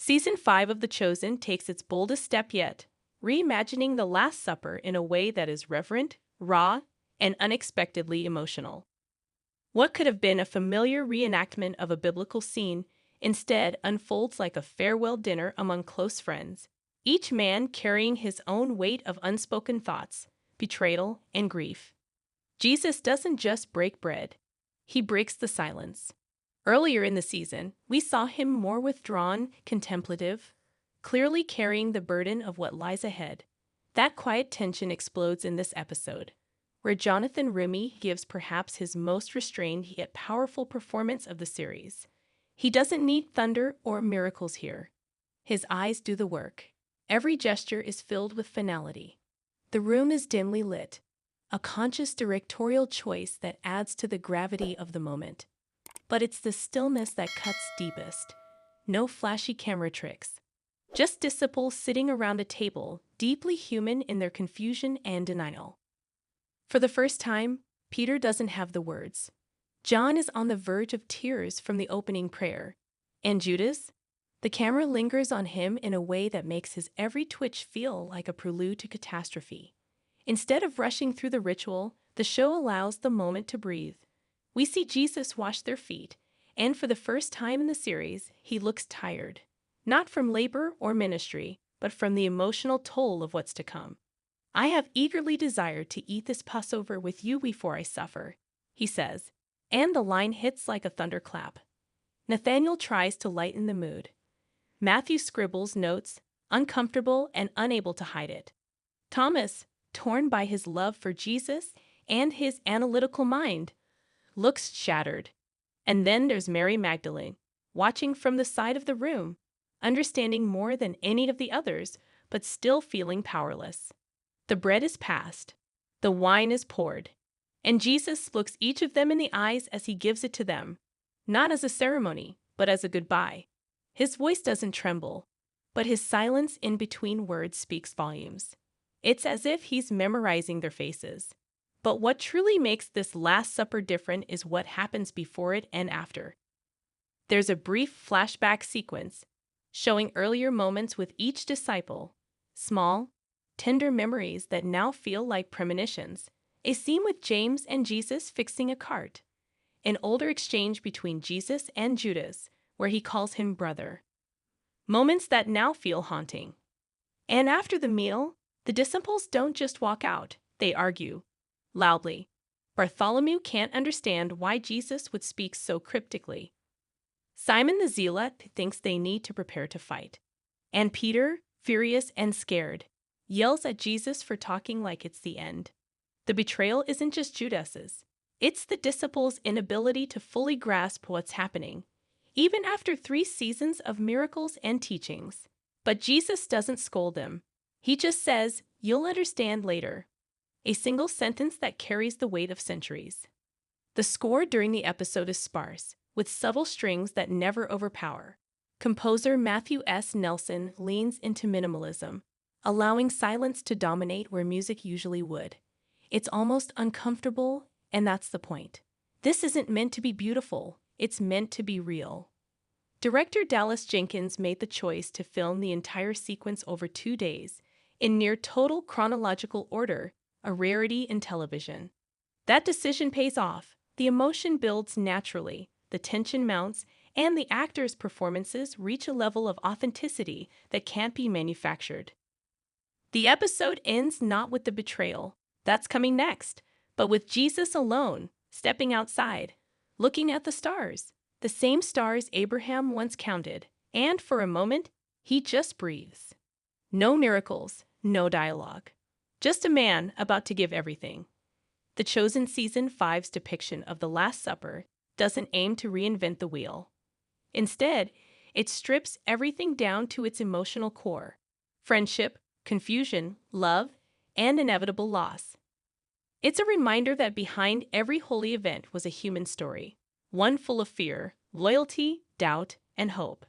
Season 5 of The Chosen takes its boldest step yet, reimagining the Last Supper in a way that is reverent, raw, and unexpectedly emotional. What could have been a familiar reenactment of a biblical scene instead unfolds like a farewell dinner among close friends, each man carrying his own weight of unspoken thoughts, betrayal, and grief. Jesus doesn't just break bread, he breaks the silence. Earlier in the season, we saw him more withdrawn, contemplative, clearly carrying the burden of what lies ahead. That quiet tension explodes in this episode, where Jonathan Rumi gives perhaps his most restrained yet powerful performance of the series. He doesn't need thunder or miracles here. His eyes do the work. Every gesture is filled with finality. The room is dimly lit, a conscious directorial choice that adds to the gravity of the moment. But it's the stillness that cuts deepest. No flashy camera tricks. Just disciples sitting around a table, deeply human in their confusion and denial. For the first time, Peter doesn't have the words. John is on the verge of tears from the opening prayer. And Judas? The camera lingers on him in a way that makes his every twitch feel like a prelude to catastrophe. Instead of rushing through the ritual, the show allows the moment to breathe. We see Jesus wash their feet, and for the first time in the series, he looks tired. Not from labor or ministry, but from the emotional toll of what's to come. I have eagerly desired to eat this Passover with you before I suffer, he says, and the line hits like a thunderclap. Nathanael tries to lighten the mood. Matthew scribbles notes, uncomfortable and unable to hide it. Thomas, torn by his love for Jesus and his analytical mind, looks shattered. And then there's Mary Magdalene, watching from the side of the room, understanding more than any of the others, but still feeling powerless. The bread is passed, the wine is poured, and Jesus looks each of them in the eyes as he gives it to them, not as a ceremony, but as a goodbye. His voice doesn't tremble, but his silence in between words speaks volumes. It's as if he's memorizing their faces. But what truly makes this Last Supper different is what happens before it and after. There's a brief flashback sequence showing earlier moments with each disciple, small, tender memories that now feel like premonitions. A scene with James and Jesus fixing a cart. An older exchange between Jesus and Judas, where he calls him brother. Moments that now feel haunting. And after the meal, the disciples don't just walk out, they argue. Loudly. Bartholomew can't understand why Jesus would speak so cryptically. Simon the Zealot thinks they need to prepare to fight. And Peter, furious and scared, yells at Jesus for talking like it's the end. The betrayal isn't just Judas's. It's the disciples' inability to fully grasp what's happening, even after 3 seasons of miracles and teachings. But Jesus doesn't scold them. He just says, "You'll understand later." A single sentence that carries the weight of centuries. The score during the episode is sparse, with subtle strings that never overpower. Composer Matthew S. Nelson leans into minimalism, allowing silence to dominate where music usually would. It's almost uncomfortable, and that's the point. This isn't meant to be beautiful, it's meant to be real. Director Dallas Jenkins made the choice to film the entire sequence over 2 days, in near total chronological order, a rarity in television. That decision pays off. The emotion builds naturally, the tension mounts, and the actors' performances reach a level of authenticity that can't be manufactured. The episode ends not with the betrayal, that's coming next, but with Jesus alone, stepping outside, looking at the stars, the same stars Abraham once counted, and for a moment, he just breathes. No miracles, no dialogue. Just a man about to give everything. The Chosen Season 5's depiction of the Last Supper doesn't aim to reinvent the wheel. Instead, it strips everything down to its emotional core: friendship, confusion, love, and inevitable loss. It's a reminder that behind every holy event was a human story, one full of fear, loyalty, doubt, and hope.